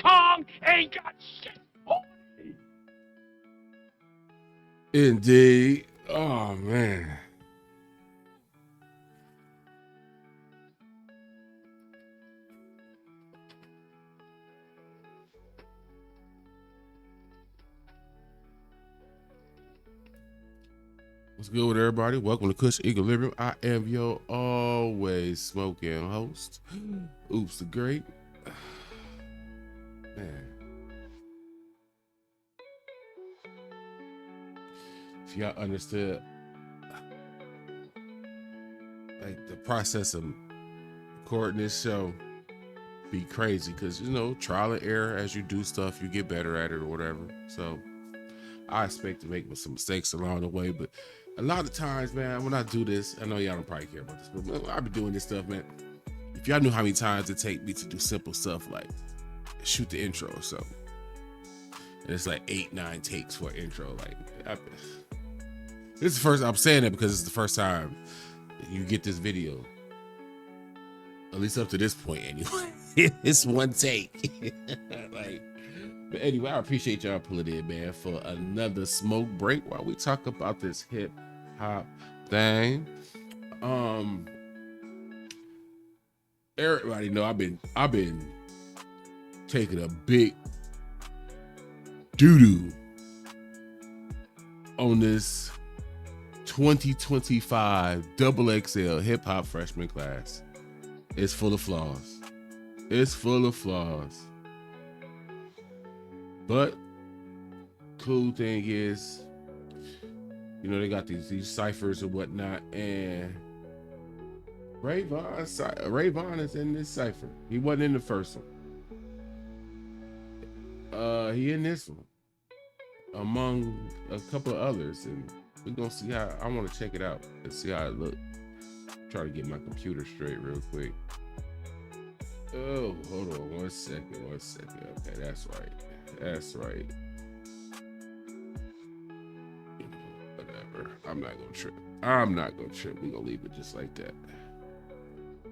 Kong ain't got shit on me. Indeed. Oh man. What's good with everybody? Welcome to Kush Equilibrium. I am your always smoking host. Oops, the great. Man. If y'all understood like the process of recording this show be crazy, because you know, trial and error. As you do stuff, you get better at it or whatever. So I expect to make some mistakes along the way, but a lot of times, man, when I do this, I know y'all don't probably care about this, but I've been doing this stuff, man. If y'all knew how many times it take me to do simple stuff like shoot the intro or something, and it's like 8-9 takes for an intro. Like, this is the first, I'm saying that because it's the first time you get this video, at least up to this point anyway. It's one take. Like, but anyway, I appreciate y'all pulling in, man, for another smoke break while we talk about this hip hop thing. Everybody know I've been taking a big doo-doo on this 2025 XXL hip hop freshman class. It's full of flaws. It's full of flaws. But cool thing is, you know, they got these ciphers and whatnot, and Ray Vaughn is in this cipher. He wasn't in the first one. He in this one, among a couple of others, and we're gonna see how. I want to check it out and see how it looks. Try to get my computer straight real quick. Oh, hold on one second. Okay, that's right. Whatever. I'm not gonna trip. We're gonna leave it just like that.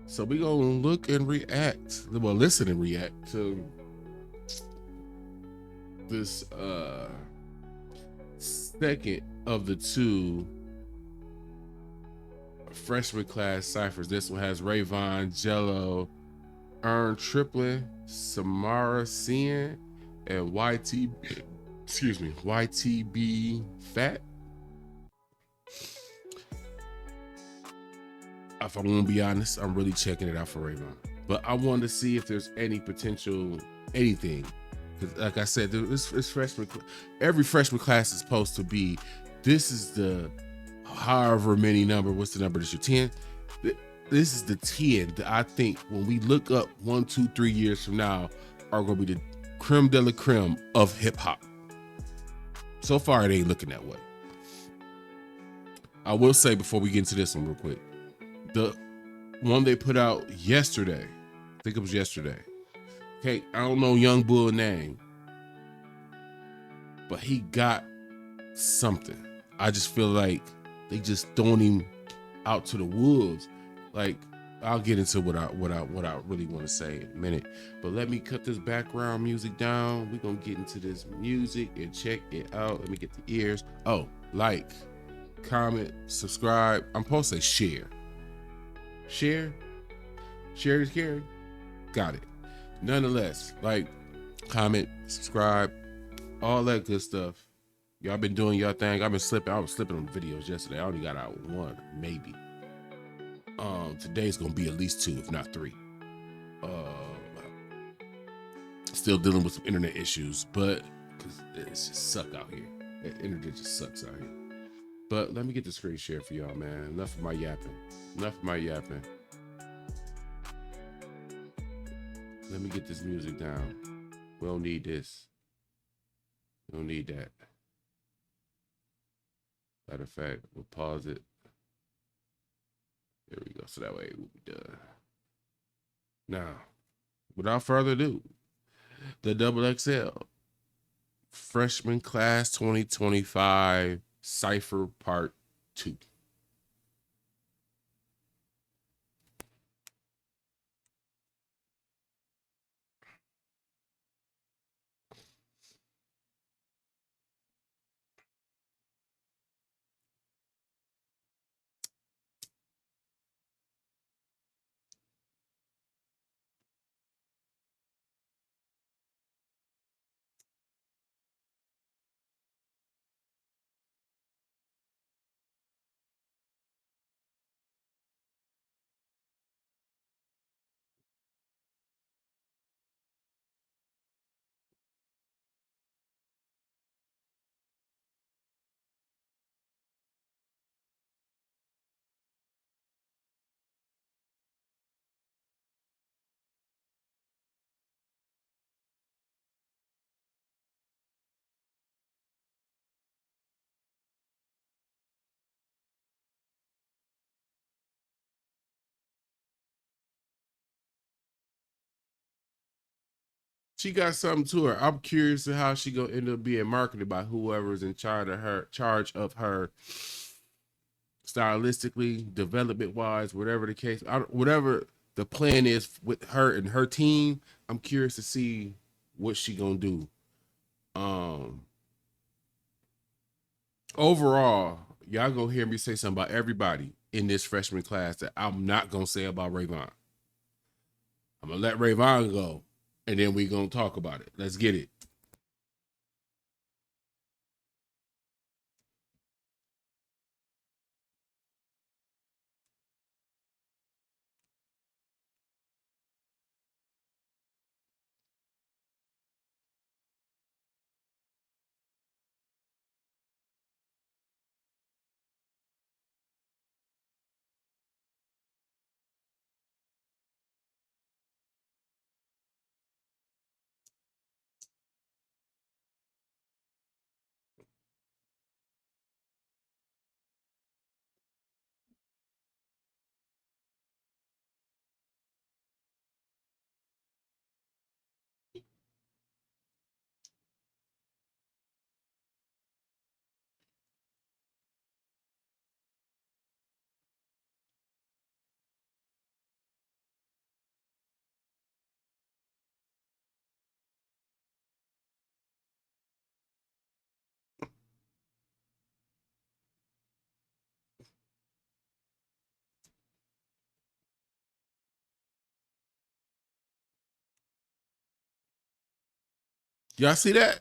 So we're gonna look and react. Well, listen and react to this second of the two freshman class ciphers. This one has Rayvon, Jello, Earn Triplin, Samara Cien, and YTB Fat. If I'm gonna be honest, I'm really checking it out for Rayvon. But I wanted to see if there's any potential anything. Because like I said, this freshman, every freshman class is supposed to be, this is the however many number, what's the number that you're 10? This is the 10 that I think when we look up 1, 2, 3 years from now are going to be the creme de la creme of hip hop. So far, it ain't looking that way. I will say before we get into this one real quick, the one they put out yesterday, I think it was yesterday. Okay, I don't know Young Bull name, but he got something. I just feel like they just throwing him out to the wolves. Like, I'll get into what I really want to say in a minute, but let me cut this background music down. We're gonna get into this music and check it out. Let me get the ears. Oh, like, comment, subscribe. I'm supposed to say share is caring. Got it. Nonetheless, like, comment, subscribe, all that good stuff. Y'all been doing your thing. I was slipping on videos yesterday. I only got out one, maybe. Today's gonna be at least 2, if not 3. Still dealing with some internet issues, but because it's just suck out here. The internet just sucks out here. But let me get the screen share for y'all, man. Enough of my yapping. Let me get this music down. We don't need this. We don't need that. Matter of fact, we'll pause it. There we go. So that way we'll be done. Now, without further ado, the XXL Freshman Class 2025 Cypher Part 2. She got something to her. I'm curious to how she gonna end up being marketed by whoever's in charge of her stylistically, development wise, whatever the case, whatever the plan is with her and her team. I'm curious to see what she gonna do. Um, Overall, y'all gonna hear me say something about everybody in this freshman class that I'm not gonna say about Rayvon. I'm gonna let Rayvon go, and then we gonna talk about it. Let's get it. Y'all see that?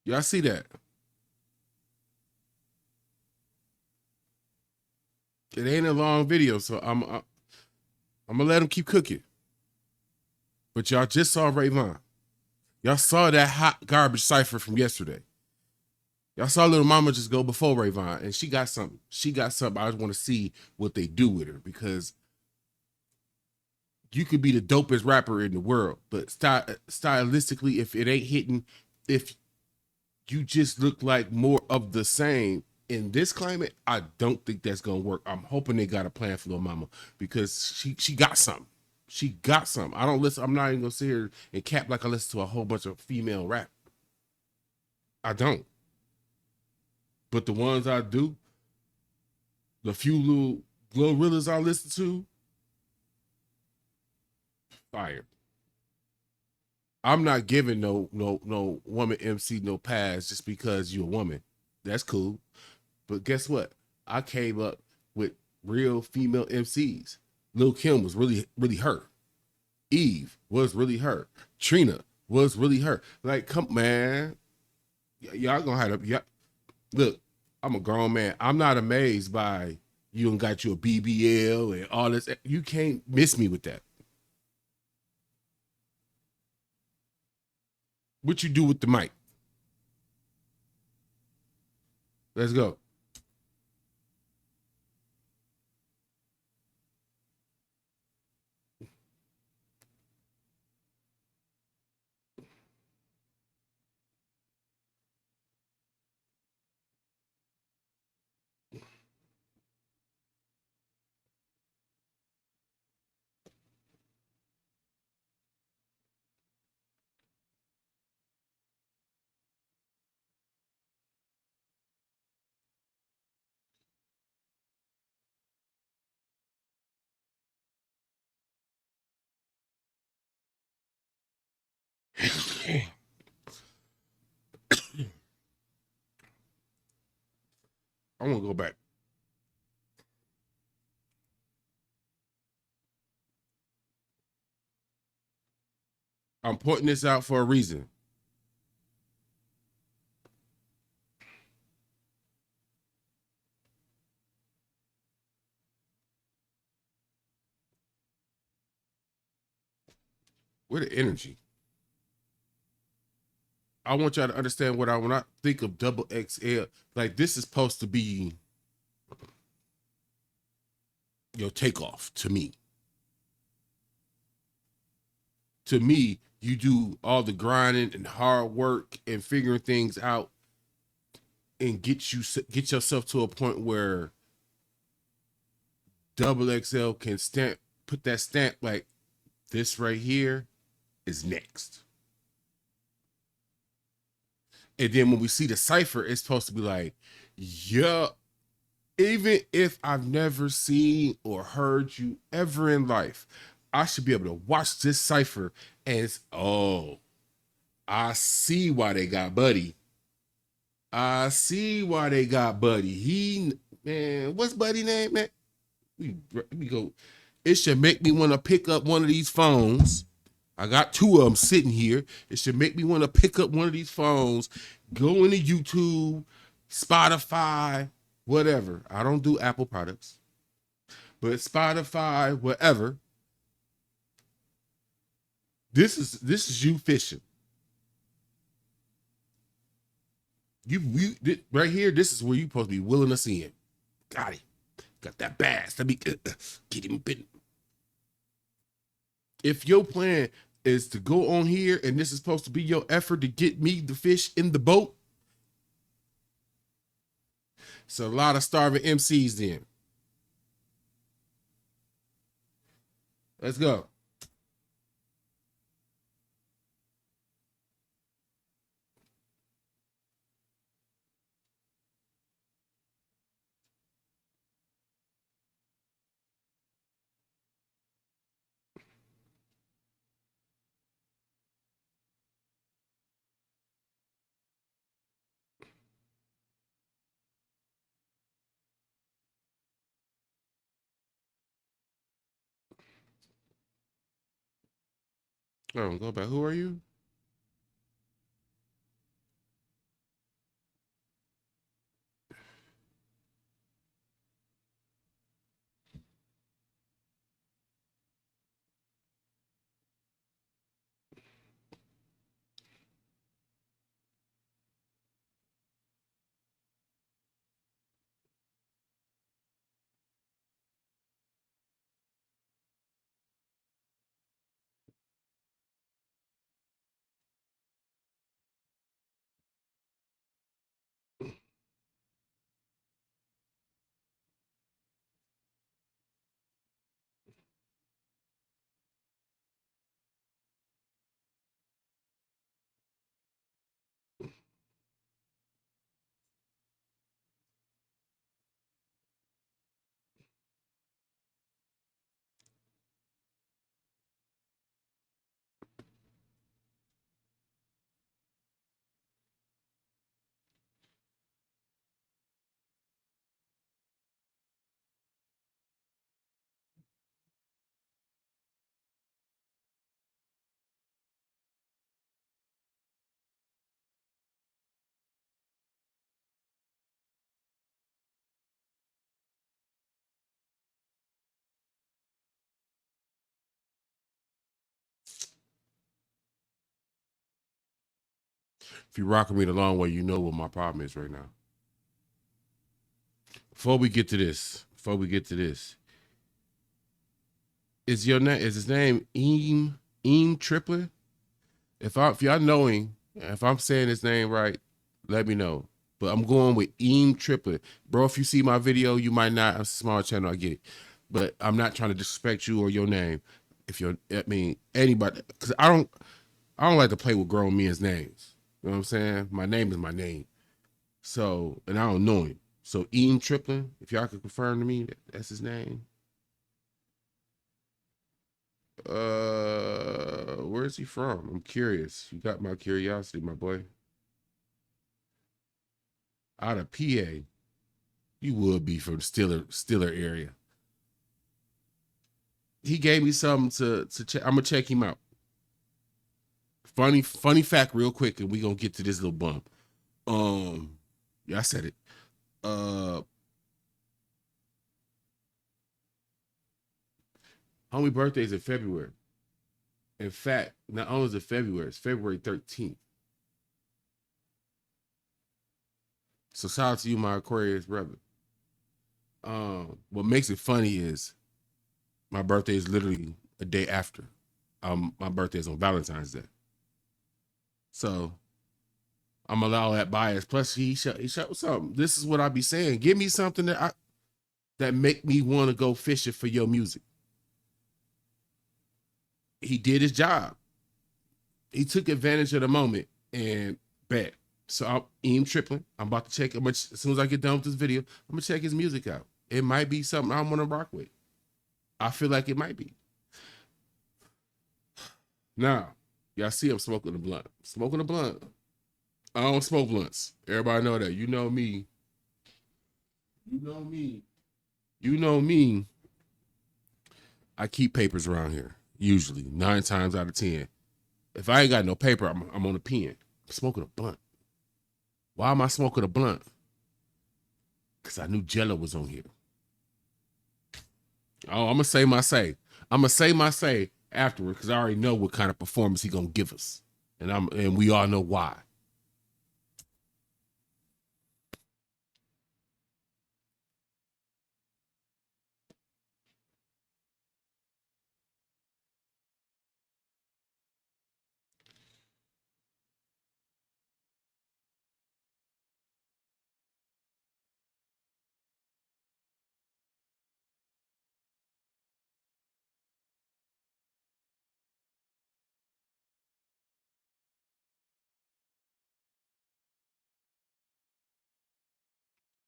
Y'all see that? It ain't a long video, so I'm gonna let him keep cooking. But y'all just saw Rayvon. Y'all saw that hot garbage cipher from yesterday. Y'all saw little mama just go before Rayvon, and she got something. She got something. I just want to see what they do with her because you could be the dopest rapper in the world, but stylistically, if it ain't hitting, if you just look like more of the same in this climate, I don't think that's gonna work. I'm hoping they got a plan for little mama because she got something. She got something. I don't listen. I'm not even gonna sit here and cap like I listen to a whole bunch of female rap. I don't. But the ones I do, the few little Glorillaz I listen to, fire. I'm not giving no woman MC no pass just because you're a woman. That's cool. But guess what? I came up with real female MCs. Lil Kim was really her. Eve was really her. Trina was really her. Like, come man, y'all gonna have to. Look, I'm a grown man. I'm not amazed by you and got you a BBL and all this. You can't miss me with that. What you do with the mic? Let's go. I want to go back. I'm pointing this out for a reason. Where the energy? I want y'all to understand what when I think of double XL, like this is supposed to be your takeoff to me. To me, you do all the grinding and hard work and figuring things out and get yourself to a point where double XL can stamp put that stamp like this right here is next. And then when we see the cipher, it's supposed to be like, yeah, even if I've never seen or heard you ever in life, I should be able to watch this cipher and it's, oh, I see why they got Buddy. I see why they got Buddy. He, man, what's Buddy name, man? We go. It should make me want to pick up one of these phones. I got two of them sitting here. It should make me want to pick up one of these phones, go into YouTube, Spotify, whatever. I don't do Apple products, but Spotify, whatever. This is you fishing. You right here. This is where you supposed to be willing us in. Got it. Got that bass. Let me get him bitten. If your plan is to go on here and this is supposed to be your effort to get me the fish in the boat, it's a lot of starving MCs then. Let's go. Oh, go back. Who are you? If you're rocking me the long way, you know what my problem is right now. Before we get to this, is his name Eam Triplet? If y'all know him, if I'm saying his name right, let me know. But I'm going with Eam Triplet. Bro, if you see my video, you might not. I'm a small channel, I get it. But I'm not trying to disrespect you or your name. If you're, I mean, anybody, because I don't like to play with grown men's names. You know what I'm saying? My name is my name. So, and I don't know him. So Eam Triplet, if y'all could confirm to me that's his name. Where is he from? I'm curious. You got my curiosity, my boy. Out of PA. You would be from Stiller area. He gave me something to check. I'm gonna check him out. Funny fact, real quick, and we gonna get to this little bump. Yeah, I said it. Homie birthday's in February. In fact, not only is it February, it's February 13th. So shout out to you, my Aquarius brother. What makes it funny is my birthday is literally a day after. My birthday is on Valentine's Day. So I'm allow that bias. Plus, he showed something. This is what I be saying. Give me something that make me want to go fishing for your music. he did his job. He took advantage of the moment and bet. So I'm tripling. I'm about to check. As soon as I get done with this video, I'm gonna check his music out. It might be something I want to rock with. I feel like it might be. Now, y'all see I'm smoking a blunt. Smoking a blunt. I don't smoke blunts. Everybody know that. You know me. You know me. You know me. I keep papers around here. Usually, 9 times out of 10. If I ain't got no paper, I'm on a pen. I'm smoking a blunt. Why am I smoking a blunt? Because I knew Jello was on here. Oh, I'm gonna say my say. I'm gonna say my say afterward because I already know what kind of performance he gonna give us, and we all know why.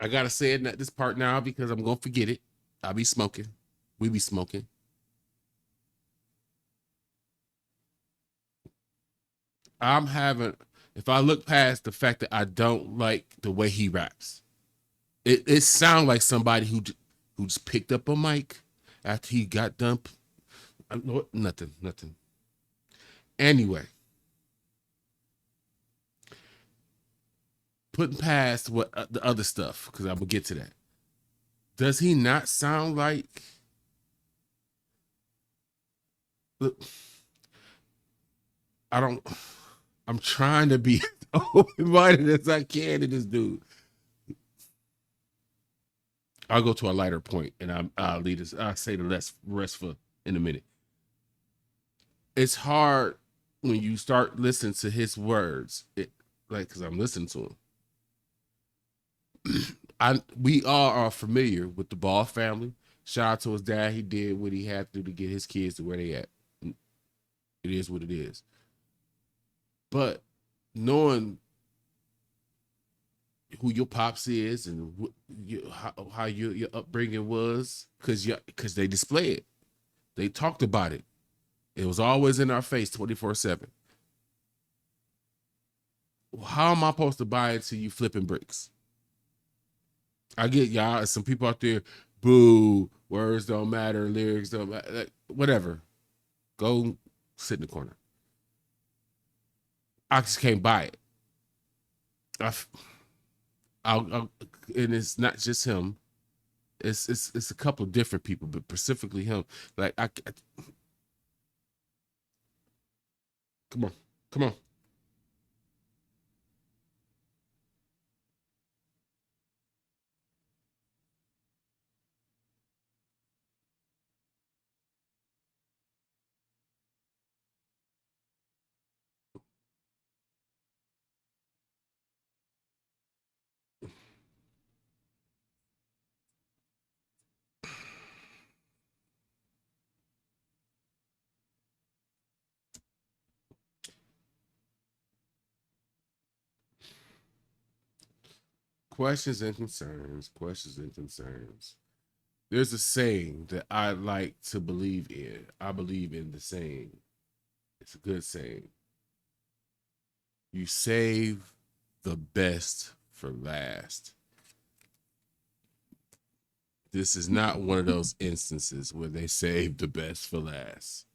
I gotta say it at this part now because I'm gonna forget it. I'll be smoking. We be smoking. I'm having. If I look past the fact that I don't like the way he raps, it sounds like somebody who just picked up a mic after he got done. Nothing. Anyway, putting past what the other stuff because I'm gonna get to that. Does he not sound like? Look, I don't. I'm trying to be open-minded as I can to this dude. I'll go to a lighter point and I'll lead this. I'll say the rest for in a minute. It's hard when you start listening to his words. Like because I'm listening to him. We all are familiar with the Ball family. Shout out to his dad. He did what he had to do to get his kids to where they at. It is what it is. But knowing who your pops is and how your upbringing was, because they display it, they talked about it. It was always in our face, 24/7. How am I supposed to buy into you flipping bricks? I get y'all. Some people out there, boo. Words don't matter. Lyrics don't matter. Like, whatever. Go sit in the corner. I just can't buy it. And it's not just him. It's a couple of different people, but specifically him. Like come on, come on. Questions and concerns. Questions and concerns. There's a saying that I like to believe in. I believe in the saying. It's a good saying. You save the best for last. This is not one of those instances where they save the best for last.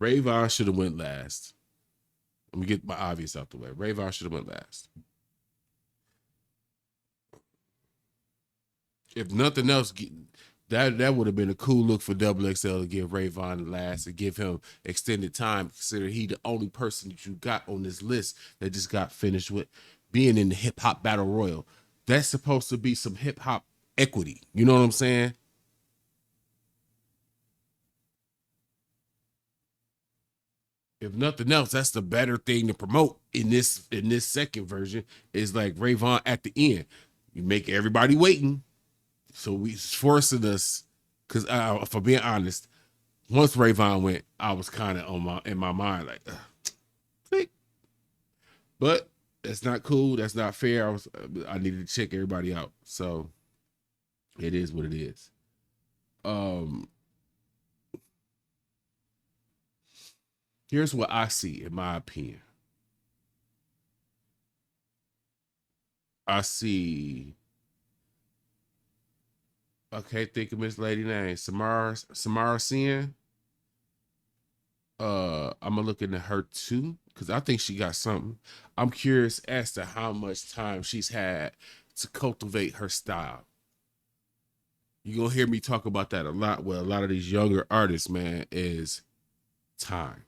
Rayvon should have went last. Let me get my obvious out the way. Rayvon should have went last. If nothing else, that would have been a cool look for Double XL to give Rayvon the last and give him extended time, considering he the only person that you got on this list that just got finished with being in the hip hop battle royal. That's supposed to be some hip hop equity. You know what I'm saying? If nothing else, that's the better thing to promote in this second version is like Rayvon at the end. You make everybody waiting. So we forcing us, because for being honest, once Rayvon went, I was kind of in my mind like, click. But that's not cool. That's not fair. I needed to check everybody out. So it is what it is. Here's what I see, in my opinion. I see. Okay, think of Miss Lady name. Samara Sin. I'm gonna look into her too, because I think she got something. I'm curious as to how much time she's had to cultivate her style. You're gonna hear me talk about that a lot with a lot of these younger artists, man, is time.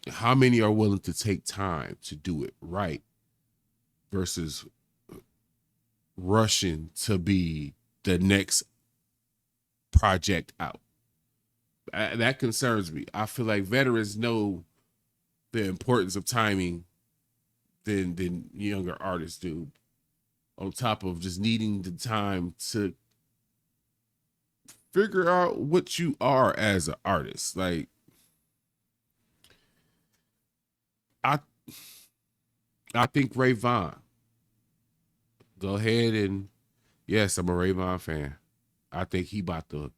How many are willing to take time to do it right versus rushing to be the next project out? That concerns me. I feel like veterans know the importance of timing than younger artists do, on top of just needing the time to figure out what you are as an artist. Like, I think Rayvon. Go ahead and yes, I'm a Rayvon fan. I think he about to.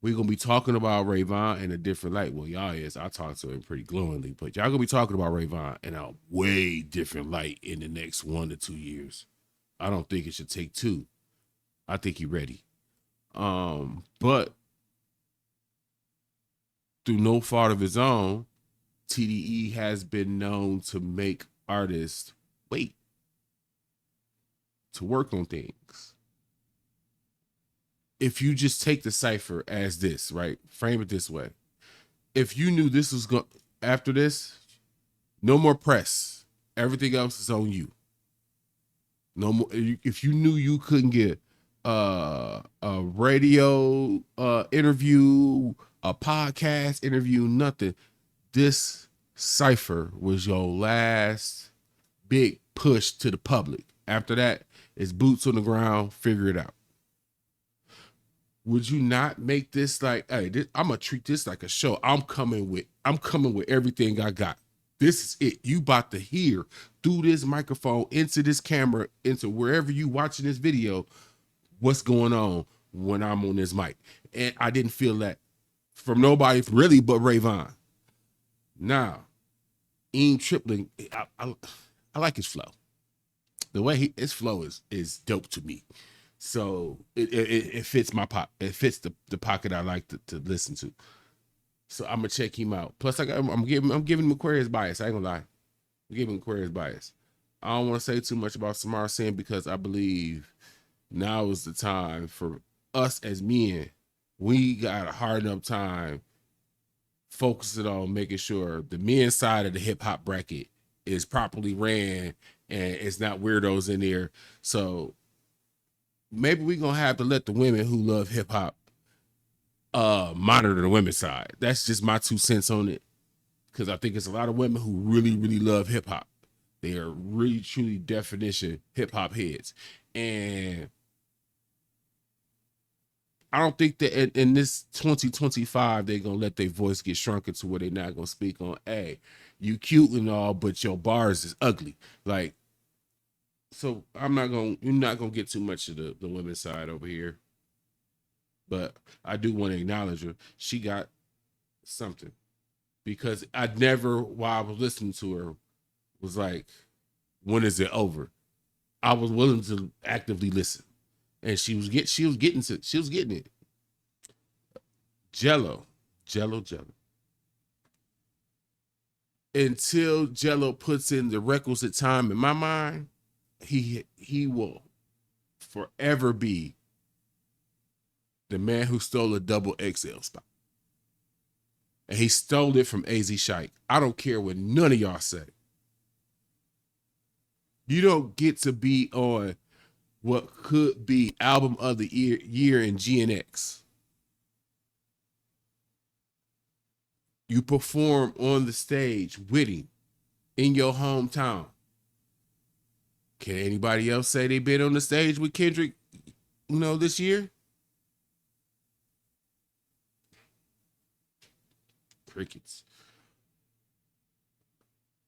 We're gonna be talking about Rayvon in a different light. Well, y'all is. I talk to him pretty glowingly, but y'all gonna be talking about Rayvon in a way different light in the next 1 to 2 years. I don't think it should take 2. I think he's ready. But through no fault of his own, TDE has been known to make artists wait to work on things. If you just take the Cypher as this, right? Frame it this way. If you knew this was going after this, no more press. Everything else is on you. No more. If you knew you couldn't get a radio interview, a podcast interview, nothing, this Cypher was your last big push to the public. After that, it's boots on the ground, figure it out. Would you not make this like, hey, I'm gonna treat this like a show? I'm coming with everything I got. This is it. You about to hear through this microphone, into this camera, into wherever you watching this video, what's going on when I'm on this mic. And I didn't feel that from nobody really but Rayvon. Now, Ian Tripling, I like his flow. The way his flow is dope to me. So it fits my pop. It fits the pocket I like to listen to. So I'm gonna check him out. Plus, I'm giving him Aquarius bias. I ain't gonna lie. I'm giving him Aquarius bias. I don't want to say too much about Samara Sin because I believe now is the time for us as men. We got a hard enough time focusing on making sure the men's side of the hip hop bracket is properly ran and it's not weirdos in there. So maybe we're gonna have to let the women who love hip hop monitor the women's side. That's just my 2 cents on it. Because I think it's a lot of women who really, really love hip hop. They are really, truly definition hip hop heads. And I don't think that in this 2025, they're going to let their voice get shrunken to where they're not going to speak on, hey, you cute and all, but your bars is ugly. Like, so you're not going to get too much of the women's side over here. But I do want to acknowledge her. She got something. Because I never, while I was listening to her, was like, when is it over? I was willing to actively listen. And she was getting it. Jello. Until Jello puts in the requisite time in my mind, he will forever be the man who stole a double XL spot. And he stole it from AZ Shike. I don't care what none of y'all say. You don't get to be on what could be album of the year in GNX. You perform on the stage with him in your hometown. Can anybody else say they been on the stage with Kendrick, this year? Crickets.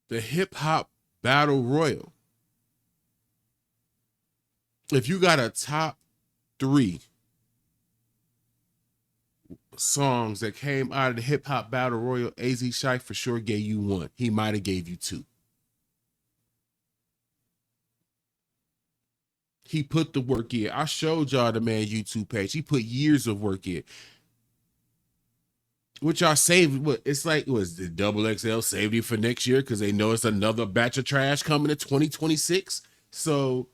The hip hop battle royal. If you got a top 3 songs that came out of the hip hop battle royal, AZ Shy for sure gave you 1. He might have gave you 2. He put the work in. I showed y'all the man YouTube page. He put years of work in. Which y'all saved. What it's like, was the double XL saved it for next year because they know it's another batch of trash coming in 2026. So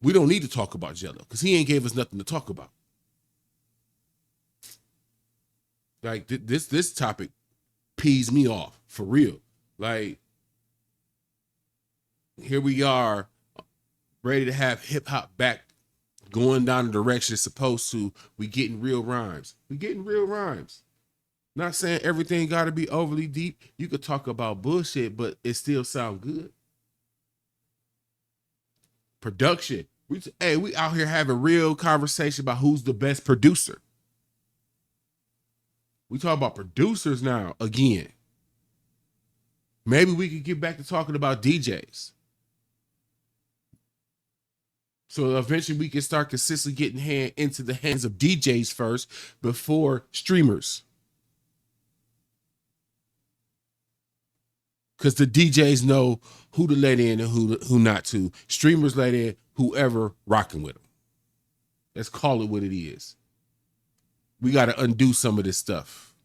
we don't need to talk about Jello because he ain't gave us nothing to talk about. Like this topic pees me off for real. Like, here we are ready to have hip hop back going down the direction it's supposed to. We getting real rhymes. Not saying everything got to be overly deep. You could talk about bullshit, but it still sound good. Production. We out here having real conversation about who's the best producer. We talk about producers now again. Maybe we could get back to talking about DJs. So eventually we can start consistently getting into the hands of DJs first before streamers. Because the DJs know who to let in and who not to. Streamers let in whoever rocking with them. Let's call it what it is. We got to undo some of this stuff.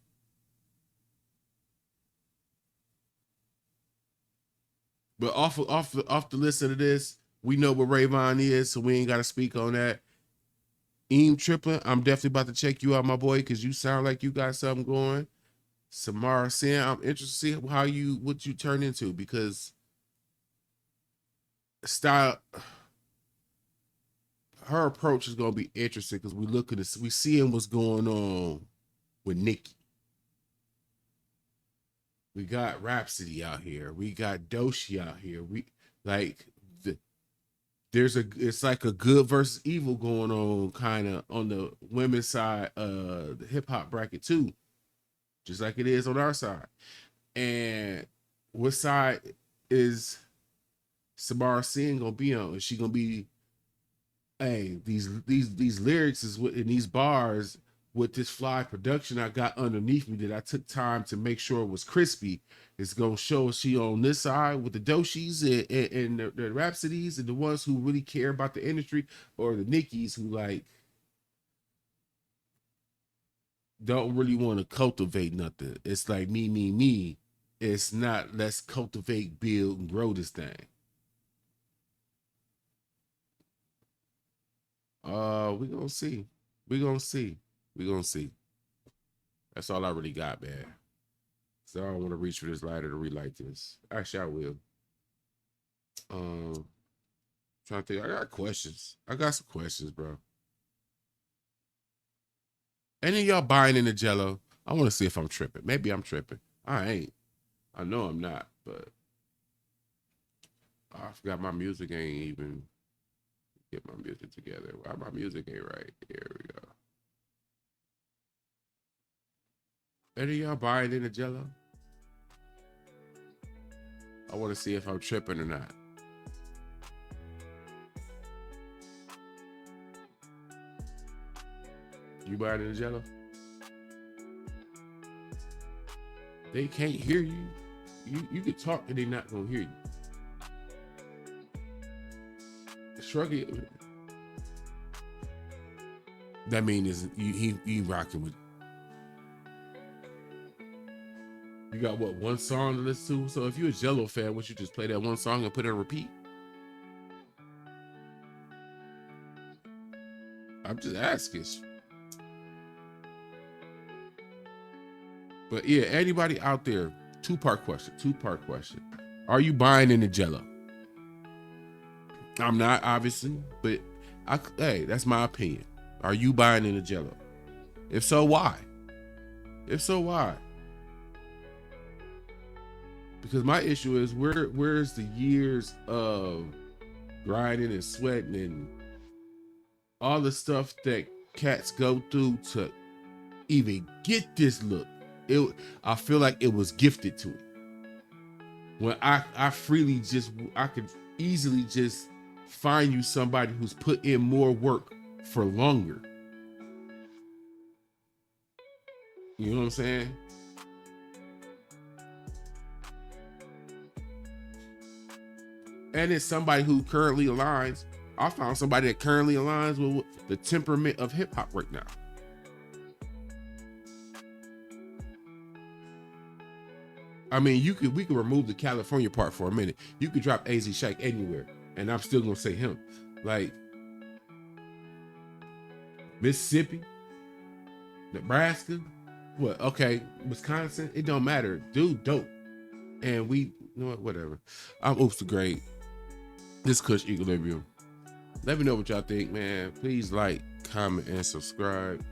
But off the listen to this, we know what Rayvon is, so we ain't got to speak on that. Eam Triplin, I'm definitely about to check you out, my boy, because you sound like you got something going. Samara Sin, I'm interested to see what you turn into, because style, her approach is gonna be interesting because we seeing what's going on with Nicki. We got Rhapsody out here. We got Doshi out here. It's like a good versus evil going on kind of on the women's side of the hip hop bracket too. Just like it is on our side. And what side is Samara Sin gonna be on? Is she gonna be, hey, these lyrics is in these bars with this fly production I got underneath me that I took time to make sure it was crispy. It's gonna show she on this side with the Doshis and the Rhapsodies and the ones who really care about the industry, or the Nickies who like don't really want to cultivate nothing. It's like me. It's not let's cultivate, build, and grow this thing. We gonna see. That's all I really got, man. So I don't want to reach for this lighter to relight this. Actually, I will. Trying to think. I got questions. I got some questions, bro. Any of y'all buying into Jello? I want to see if I'm tripping. Maybe I'm tripping. I ain't. I know I'm not, but I forgot my music ain't even get my music together. Why my music ain't right? Here we go. Any of y'all buying into Jello? I want to see if I'm tripping or not. You buying into Jello? They can't hear you. You can talk and they're not gonna hear you. Shrug it. That means he rocking with. You got what, one song to listen to? So if you're a Jello fan, would you just play that one song and put it on repeat? I'm just asking. But yeah, anybody out there, two-part question. Are you buying into Jello? I'm not, obviously, but hey, that's my opinion. Are you buying into Jello? If so, why? Because my issue is where's the years of grinding and sweating and all the stuff that cats go through to even get this look. I feel like it was gifted to it. When I freely just, I could easily just find you somebody who's put in more work for longer. You know what I'm saying? And it's somebody who currently aligns. I found somebody that currently aligns with the temperament of hip hop right now. I mean, we could remove the California part for a minute. You could drop AZ Shaq anywhere, and I'm still gonna say him. Like Mississippi, Nebraska, what? Okay, Wisconsin. It don't matter, dude. Dope. And you know what? Whatever. I'm Oops the Great. This Kush Equilibrium. Let me know what y'all think, man. Please like, comment, and subscribe.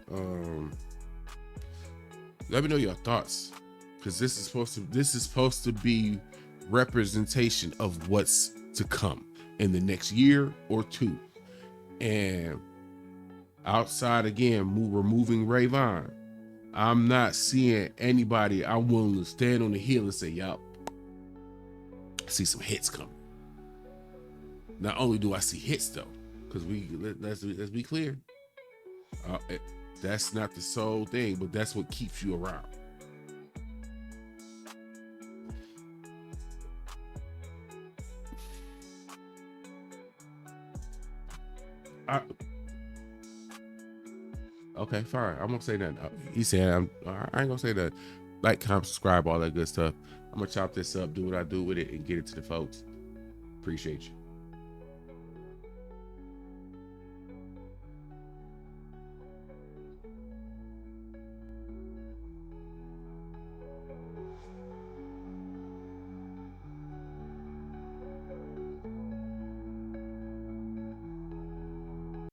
Let me know your thoughts, because this is supposed to be representation of what's to come in the next year or two. And outside again, removing Rayvon, I'm not seeing anybody I'm willing to stand on the hill and say, y'all, I see some hits coming. Not only do I see hits though, because let's be clear, that's not the sole thing, but that's what keeps you around. Okay, fine. I'm gonna say that. He said I ain't gonna say that. Like, comment, subscribe, all that good stuff. I'm gonna chop this up, do what I do with it, and get it to the folks. Appreciate you.